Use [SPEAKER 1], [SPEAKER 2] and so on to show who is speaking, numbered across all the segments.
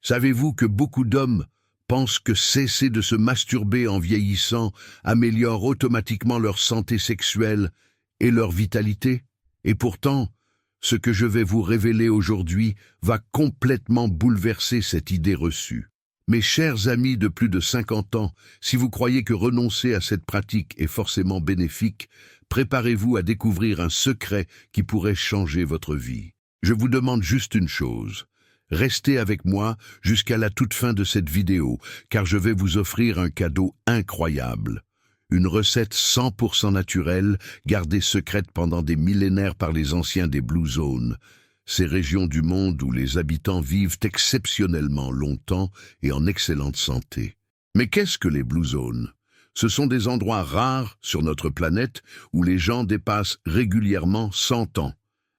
[SPEAKER 1] Savez-vous que beaucoup d'hommes pensent que cesser de se masturber en vieillissant améliore automatiquement leur santé sexuelle et leur vitalité? Et pourtant, ce que je vais vous révéler aujourd'hui va complètement bouleverser cette idée reçue. Mes chers amis de plus de 50 ans, si vous croyez que renoncer à cette pratique est forcément bénéfique, préparez-vous à découvrir un secret qui pourrait changer votre vie. Je vous demande juste une chose. Restez avec moi jusqu'à la toute fin de cette vidéo, car je vais vous offrir un cadeau incroyable. Une recette 100% naturelle, gardée secrète pendant des millénaires par les anciens des Blue Zones, ces régions du monde où les habitants vivent exceptionnellement longtemps et en excellente santé. Mais qu'est-ce que les Blue Zones? Ce sont des endroits rares sur notre planète où les gens dépassent régulièrement 100 ans,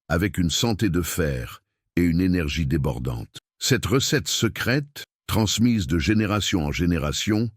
[SPEAKER 1] avec une santé de fer et une énergie débordante. Cette recette secrète, transmise de génération en génération,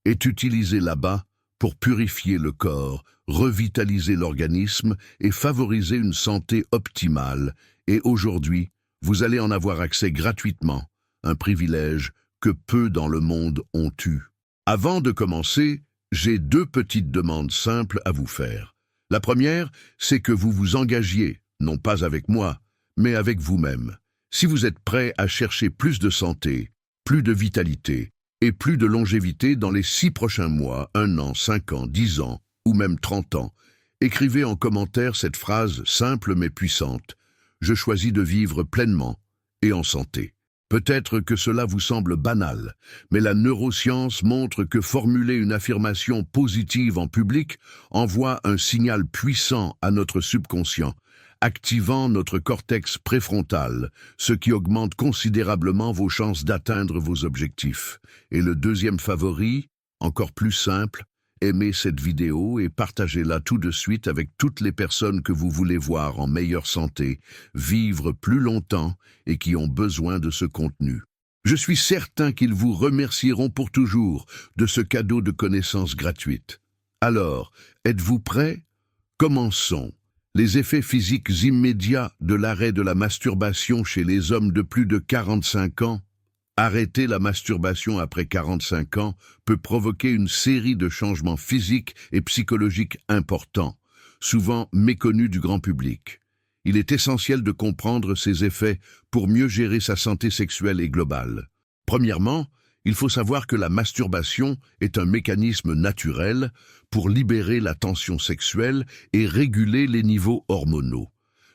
[SPEAKER 1] est utilisée là-bas pour purifier le corps, revitaliser l'organisme et favoriser une santé optimale. Et aujourd'hui, vous allez en avoir accès gratuitement, un privilège que peu dans le monde ont eu. Avant de commencer, j'ai 2 petites demandes simples à vous faire. La première, c'est que vous vous engagiez, non pas avec moi, mais avec vous-même. Si vous êtes prêt à chercher plus de santé, plus de vitalité et plus de longévité dans les 6 prochains mois, 1 an, 5 ans, 10 ans ou même 30 ans, écrivez en commentaire cette phrase simple mais puissante. Je choisis de vivre pleinement et en santé. Peut-être que cela vous semble banal, mais la neuroscience montre que formuler une affirmation positive en public envoie un signal puissant à notre subconscient, activant notre cortex préfrontal, ce qui augmente considérablement vos chances d'atteindre vos objectifs. Et le deuxième favori, encore plus simple, aimez cette vidéo et partagez-la tout de suite avec toutes les personnes que vous voulez voir en meilleure santé, vivre plus longtemps et qui ont besoin de ce contenu. Je suis certain qu'ils vous remercieront pour toujours de ce cadeau de connaissances gratuites. Alors, êtes-vous prêts? Commençons. Les effets physiques immédiats de l'arrêt de la masturbation chez les hommes de plus de 45 ans. Arrêter la masturbation après 45 ans peut provoquer une série de changements physiques et psychologiques importants, souvent méconnus du grand public. Il est essentiel de comprendre ces effets pour mieux gérer sa santé sexuelle et globale. Premièrement, il faut savoir que la masturbation est un mécanisme naturel pour libérer la tension sexuelle et réguler les niveaux hormonaux.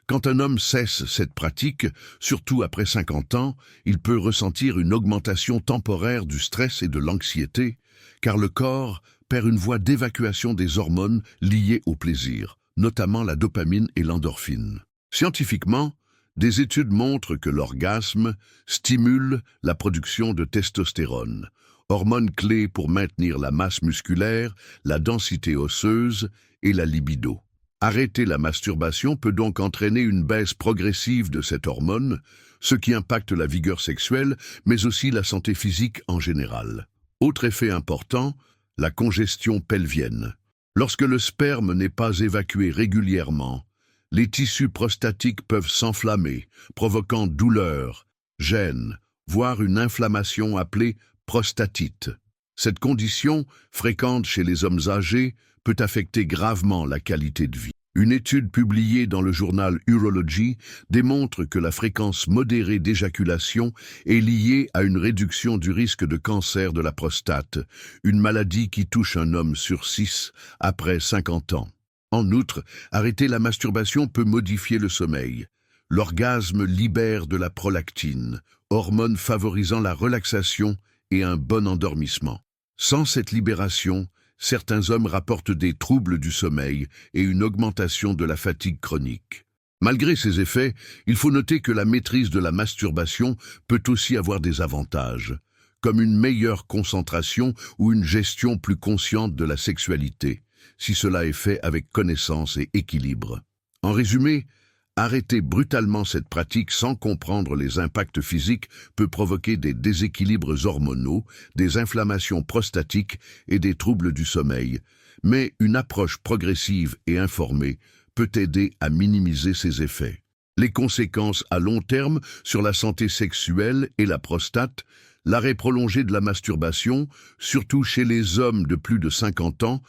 [SPEAKER 1] Quand un homme cesse cette pratique, surtout après 50 ans, il peut ressentir une augmentation temporaire du stress et de l'anxiété, car le corps perd une voie d'évacuation des hormones liées au plaisir, notamment la dopamine et l'endorphine. Scientifiquement, des études montrent que l'orgasme stimule la production de testostérone, hormone clé pour maintenir la masse musculaire, la densité osseuse et la libido. Arrêter la masturbation peut donc entraîner une baisse progressive de cette hormone, ce qui impacte la vigueur sexuelle, mais aussi la santé physique en général. Autre effet important, la congestion pelvienne. Lorsque le sperme n'est pas évacué régulièrement, les tissus prostatiques peuvent s'enflammer, provoquant douleur, gêne, voire une inflammation appelée prostatite. Cette condition, fréquente chez les hommes âgés, peut affecter gravement la qualité de vie. Une étude publiée dans le journal Urology démontre que la fréquence modérée d'éjaculation est liée à une réduction du risque de cancer de la prostate, une maladie qui touche un homme sur 6 après 50 ans. En outre, arrêter la masturbation peut modifier le sommeil. L'orgasme libère de la prolactine, hormone favorisant la relaxation et un bon endormissement. Sans cette libération, certains hommes rapportent des troubles du sommeil et une augmentation de la fatigue chronique. Malgré ces effets, il faut noter que la maîtrise de la masturbation peut aussi avoir des avantages, comme une meilleure concentration ou une gestion plus consciente de la sexualité, si cela est fait avec connaissance et équilibre. En résumé, arrêter brutalement cette pratique sans comprendre les impacts physiques peut provoquer des déséquilibres hormonaux, des inflammations prostatiques et des troubles du sommeil, mais une approche progressive et informée peut aider à minimiser ces effets. Les conséquences à long terme sur la santé sexuelle et la prostate, l'arrêt prolongé de la masturbation, surtout chez les hommes de plus de 50 ans,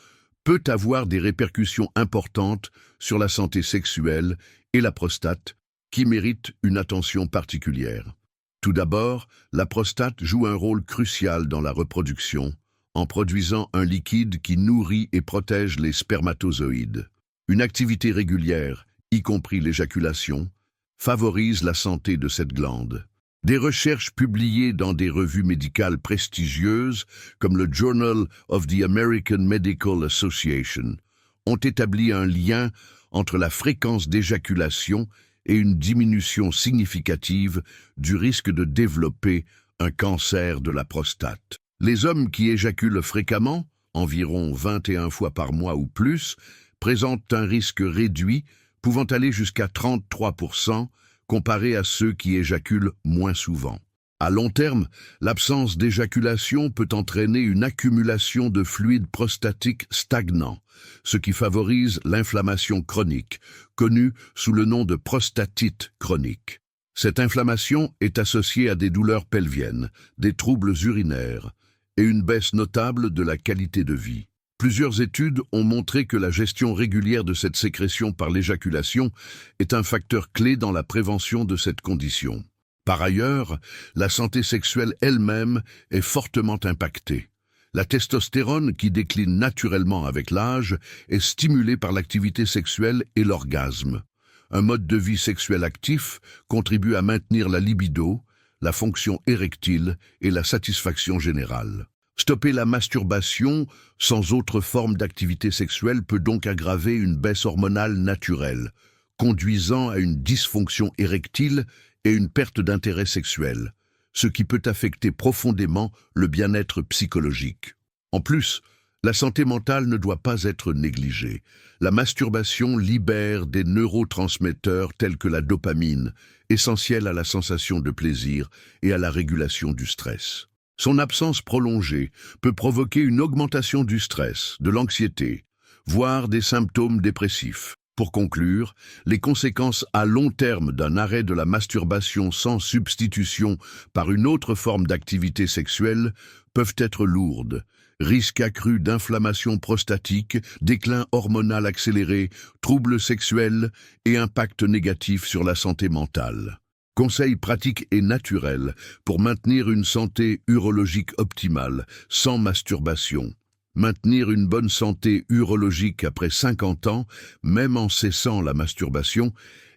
[SPEAKER 1] peut avoir des répercussions importantes sur la santé sexuelle et la prostate, qui méritent une attention particulière. Tout d'abord, la prostate joue un rôle crucial dans la reproduction, en produisant un liquide qui nourrit et protège les spermatozoïdes. Une activité régulière, y compris l'éjaculation, favorise la santé de cette glande. Des recherches publiées dans des revues médicales prestigieuses, comme le Journal of the American Medical Association, ont établi un lien entre la fréquence d'éjaculation et une diminution significative du risque de développer un cancer de la prostate. Les hommes qui éjaculent fréquemment, environ 21 fois par mois ou plus, présentent un risque réduit pouvant aller jusqu'à 33% comparé à ceux qui éjaculent moins souvent. À long terme, l'absence d'éjaculation peut entraîner une accumulation de fluide prostatique stagnant, ce qui favorise l'inflammation chronique, connue sous le nom de prostatite chronique. Cette inflammation est associée à des douleurs pelviennes, des troubles urinaires et une baisse notable de la qualité de vie. Plusieurs études ont montré que la gestion régulière de cette sécrétion par l'éjaculation est un facteur clé dans la prévention de cette condition. Par ailleurs, la santé sexuelle elle-même est fortement impactée. La testostérone, qui décline naturellement avec l'âge, est stimulée par l'activité sexuelle et l'orgasme. Un mode de vie sexuel actif contribue à maintenir la libido, la fonction érectile et la satisfaction générale. Stopper la masturbation sans autre forme d'activité sexuelle peut donc aggraver une baisse hormonale naturelle, conduisant à une dysfonction érectile et une perte d'intérêt sexuel, ce qui peut affecter profondément le bien-être psychologique. En plus, la santé mentale ne doit pas être négligée. La masturbation libère des neurotransmetteurs tels que la dopamine, essentielle à la sensation de plaisir et à la régulation du stress. Son absence prolongée peut provoquer une augmentation du stress, de l'anxiété, voire des symptômes dépressifs. Pour conclure, les conséquences à long terme d'un arrêt de la masturbation sans substitution par une autre forme d'activité sexuelle peuvent être lourdes. Risque accru d'inflammation prostatique, déclin hormonal accéléré, troubles sexuels et impact négatif sur la santé mentale. Conseils pratiques et naturels pour maintenir une santé urologique optimale, sans masturbation. Maintenir une bonne santé urologique après 50 ans, même en cessant la masturbation,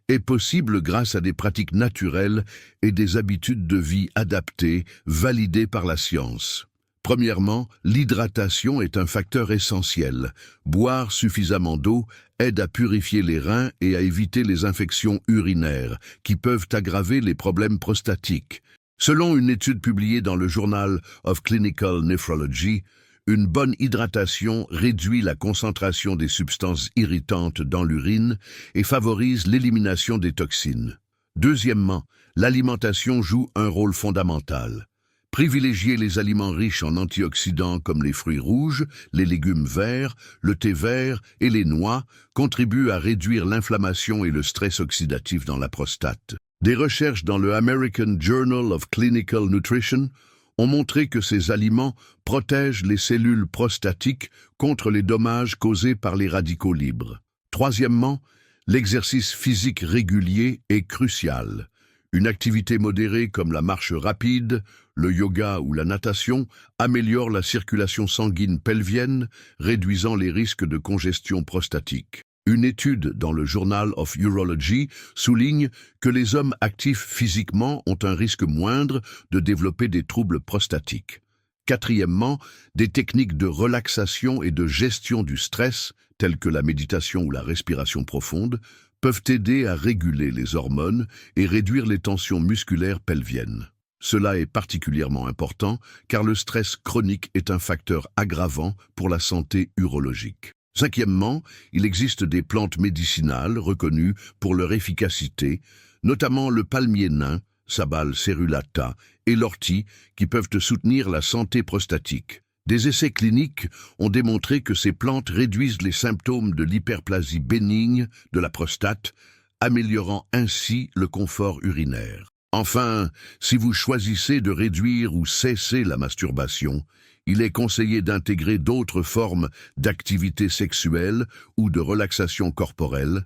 [SPEAKER 1] est possible grâce à des pratiques naturelles et des habitudes de vie adaptées, validées par la science. Premièrement, l'hydratation est un facteur essentiel. Boire suffisamment d'eau aide à purifier les reins et à éviter les infections urinaires, qui peuvent aggraver les problèmes prostatiques. Selon une étude publiée dans le Journal of Clinical Nephrology, une bonne hydratation réduit la concentration des substances irritantes dans l'urine et favorise l'élimination des toxines. Deuxièmement, l'alimentation joue un rôle fondamental. Privilégier les aliments riches en antioxydants comme les fruits rouges, les légumes verts, le thé vert et les noix contribue à réduire l'inflammation et le stress oxydatif dans la prostate. Des recherches dans le American Journal of Clinical Nutrition ont montré que ces aliments protègent les cellules prostatiques contre les dommages causés par les radicaux libres. Troisièmement, l'exercice physique régulier est crucial. Une activité modérée comme la marche rapide, le yoga ou la natation améliore la circulation sanguine pelvienne, réduisant les risques de congestion prostatique. Une étude dans le Journal of Urology souligne que les hommes actifs physiquement ont un risque moindre de développer des troubles prostatiques. Quatrièmement, des techniques de relaxation et de gestion du stress, telles que la méditation ou la respiration profonde, peuvent aider à réguler les hormones et réduire les tensions musculaires pelviennes. Cela est particulièrement important car le stress chronique est un facteur aggravant pour la santé urologique. Cinquièmement, il existe des plantes médicinales reconnues pour leur efficacité, notamment le palmier nain, Sabal cerulata, et l'ortie, qui peuvent soutenir la santé prostatique. Des essais cliniques ont démontré que ces plantes réduisent les symptômes de l'hyperplasie bénigne de la prostate, améliorant ainsi le confort urinaire. Enfin, si vous choisissez de réduire ou cesser la masturbation, il est conseillé d'intégrer d'autres formes d'activité sexuelle ou de relaxation corporelle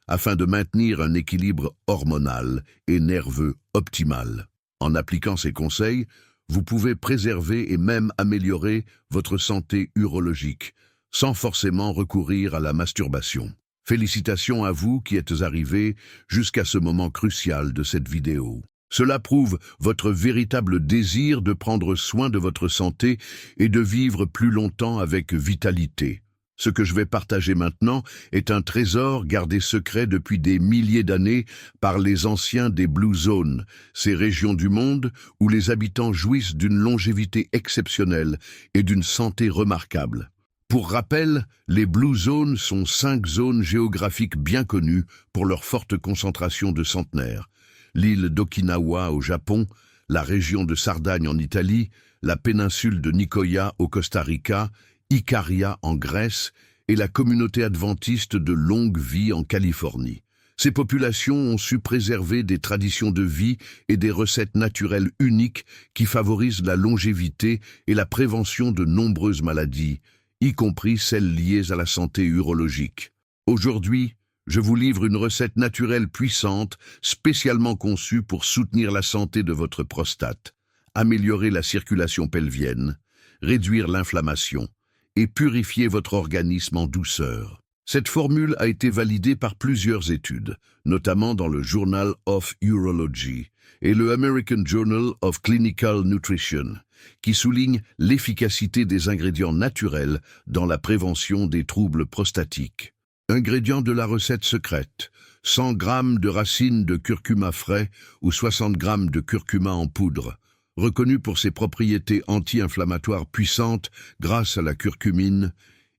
[SPEAKER 1] afin de maintenir un équilibre hormonal et nerveux optimal. En appliquant ces conseils, vous pouvez préserver et même améliorer votre santé urologique sans forcément recourir à la masturbation. Félicitations à vous qui êtes arrivés jusqu'à ce moment crucial de cette vidéo. Cela prouve votre véritable désir de prendre soin de votre santé et de vivre plus longtemps avec vitalité. Ce que je vais partager maintenant est un trésor gardé secret depuis des milliers d'années par les anciens des Blue Zones, ces régions du monde où les habitants jouissent d'une longévité exceptionnelle et d'une santé remarquable. Pour rappel, les Blue Zones sont 5 zones géographiques bien connues pour leur forte concentration de centenaires. L'île d'Okinawa au Japon, la région de Sardaigne en Italie, la péninsule de Nicoya au Costa Rica, Ikaria en Grèce et la communauté adventiste de Longue Vie en Californie. Ces populations ont su préserver des traditions de vie et des recettes naturelles uniques qui favorisent la longévité et la prévention de nombreuses maladies, y compris celles liées à la santé urologique. Aujourd'hui, je vous livre une recette naturelle puissante, spécialement conçue pour soutenir la santé de votre prostate, améliorer la circulation pelvienne, réduire l'inflammation et purifier votre organisme en douceur. Cette formule a été validée par plusieurs études, notamment dans le Journal of Urology et le American Journal of Clinical Nutrition, qui soulignent l'efficacité des ingrédients naturels dans la prévention des troubles prostatiques. Ingrédients de la recette secrète: 100 g de racines de curcuma frais ou 60 g de curcuma en poudre. Reconnu pour ses propriétés anti-inflammatoires puissantes grâce à la curcumine,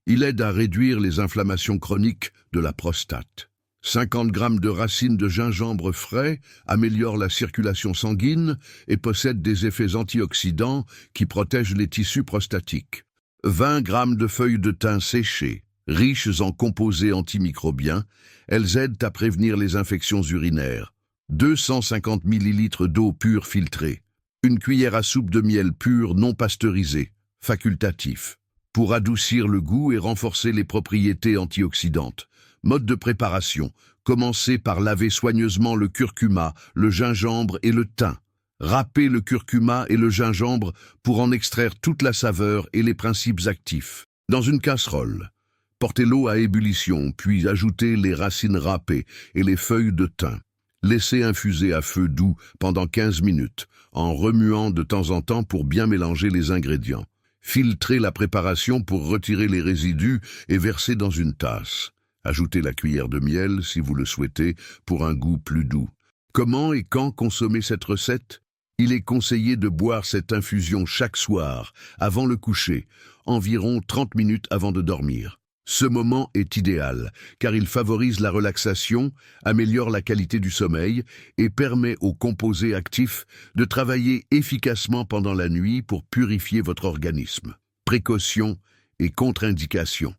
[SPEAKER 1] il aide à réduire les inflammations chroniques de la prostate. 50 g de racines de gingembre frais améliore la circulation sanguine et possède des effets antioxydants qui protègent les tissus prostatiques. 20 g de feuilles de thym séchées. Riches en composés antimicrobiens, elles aident à prévenir les infections urinaires. 250 ml d'eau pure filtrée. Une cuillère à soupe de miel pur non pasteurisé, facultatif, pour adoucir le goût et renforcer les propriétés antioxydantes. Mode de préparation: commencez par laver soigneusement le curcuma, le gingembre et le thym. Râpez le curcuma et le gingembre pour en extraire toute la saveur et les principes actifs. Dans une casserole, portez l'eau à ébullition, puis ajoutez les racines râpées et les feuilles de thym. Laissez infuser à feu doux pendant 15 minutes, en remuant de temps en temps pour bien mélanger les ingrédients. Filtrez la préparation pour retirer les résidus et versez dans une tasse. Ajoutez la cuillère de miel si vous le souhaitez pour un goût plus doux. Comment et quand consommer cette recette? Il est conseillé de boire cette infusion chaque soir, avant le coucher, environ 30 minutes avant de dormir. Ce moment est idéal, car il favorise la relaxation, améliore la qualité du sommeil et permet aux composés actifs de travailler efficacement pendant la nuit pour purifier votre organisme. Précautions et contre-indications.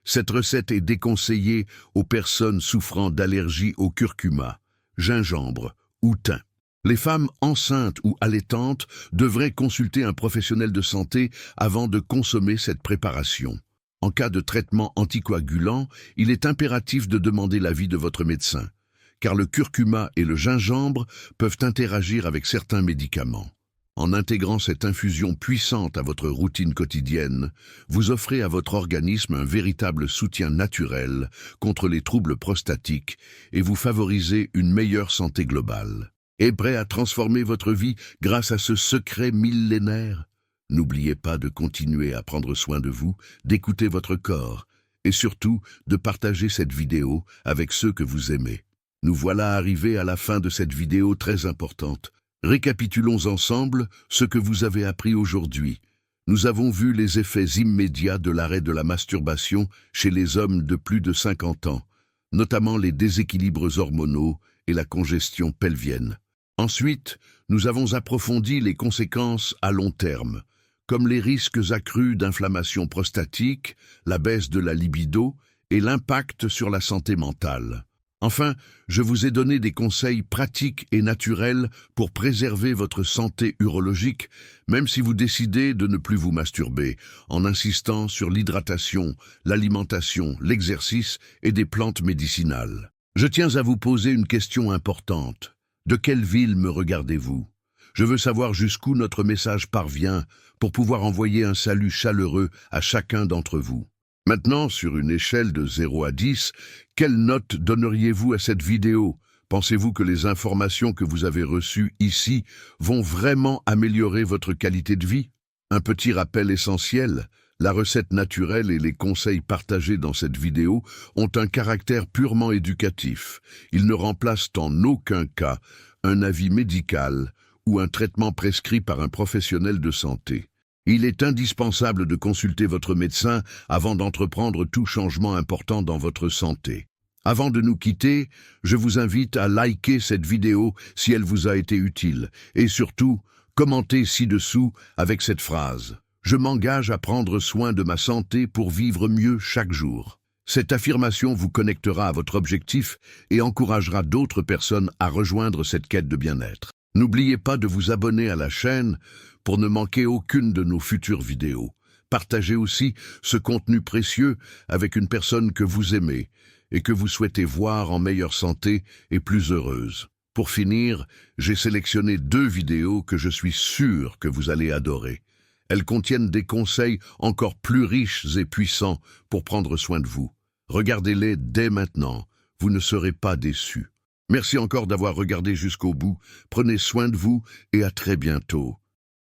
[SPEAKER 1] Cette recette est déconseillée aux personnes souffrant d'allergies au curcuma, gingembre ou thym. Les femmes enceintes ou allaitantes devraient consulter un professionnel de santé avant de consommer cette préparation. En cas de traitement anticoagulant, il est impératif de demander l'avis de votre médecin, car le curcuma et le gingembre peuvent interagir avec certains médicaments. En intégrant cette infusion puissante à votre routine quotidienne, vous offrez à votre organisme un véritable soutien naturel contre les troubles prostatiques et vous favorisez une meilleure santé globale. Est prêt à transformer votre vie grâce à ce secret millénaire? N'oubliez pas de continuer à prendre soin de vous, d'écouter votre corps et surtout de partager cette vidéo avec ceux que vous aimez. Nous voilà arrivés à la fin de cette vidéo très importante. Récapitulons ensemble ce que vous avez appris aujourd'hui. Nous avons vu les effets immédiats de l'arrêt de la masturbation chez les hommes de plus de 50 ans, notamment les déséquilibres hormonaux et la congestion pelvienne. Ensuite, nous avons approfondi les conséquences à long terme, comme les risques accrus d'inflammation prostatique, la baisse de la libido et l'impact sur la santé mentale. Enfin, je vous ai donné des conseils pratiques et naturels pour préserver votre santé urologique, même si vous décidez de ne plus vous masturber, en insistant sur l'hydratation, l'alimentation, l'exercice et des plantes médicinales. Je tiens à vous poser une question importante. De quelle ville me regardez-vous? Je veux savoir jusqu'où notre message parvient pour pouvoir envoyer un salut chaleureux à chacun d'entre vous. Maintenant, sur une échelle de 0 à 10, quelle note donneriez-vous à cette vidéo? Pensez-vous que les informations que vous avez reçues ici vont vraiment améliorer votre qualité de vie? Un petit rappel essentiel, la recette naturelle et les conseils partagés dans cette vidéo ont un caractère purement éducatif. Ils ne remplacent en aucun cas un avis médical ou un traitement prescrit par un professionnel de santé. Il est indispensable de consulter votre médecin avant d'entreprendre tout changement important dans votre santé. Avant de nous quitter, je vous invite à liker cette vidéo si elle vous a été utile et surtout, commentez ci-dessous avec cette phrase « Je m'engage à prendre soin de ma santé pour vivre mieux chaque jour ». Cette affirmation vous connectera à votre objectif et encouragera d'autres personnes à rejoindre cette quête de bien-être. N'oubliez pas de vous abonner à la chaîne pour ne manquer aucune de nos futures vidéos. Partagez aussi ce contenu précieux avec une personne que vous aimez et que vous souhaitez voir en meilleure santé et plus heureuse. Pour finir, j'ai sélectionné 2 vidéos que je suis sûr que vous allez adorer. Elles contiennent des conseils encore plus riches et puissants pour prendre soin de vous. Regardez-les dès maintenant, vous ne serez pas déçus. Merci encore d'avoir regardé jusqu'au bout, prenez soin de vous et à très bientôt.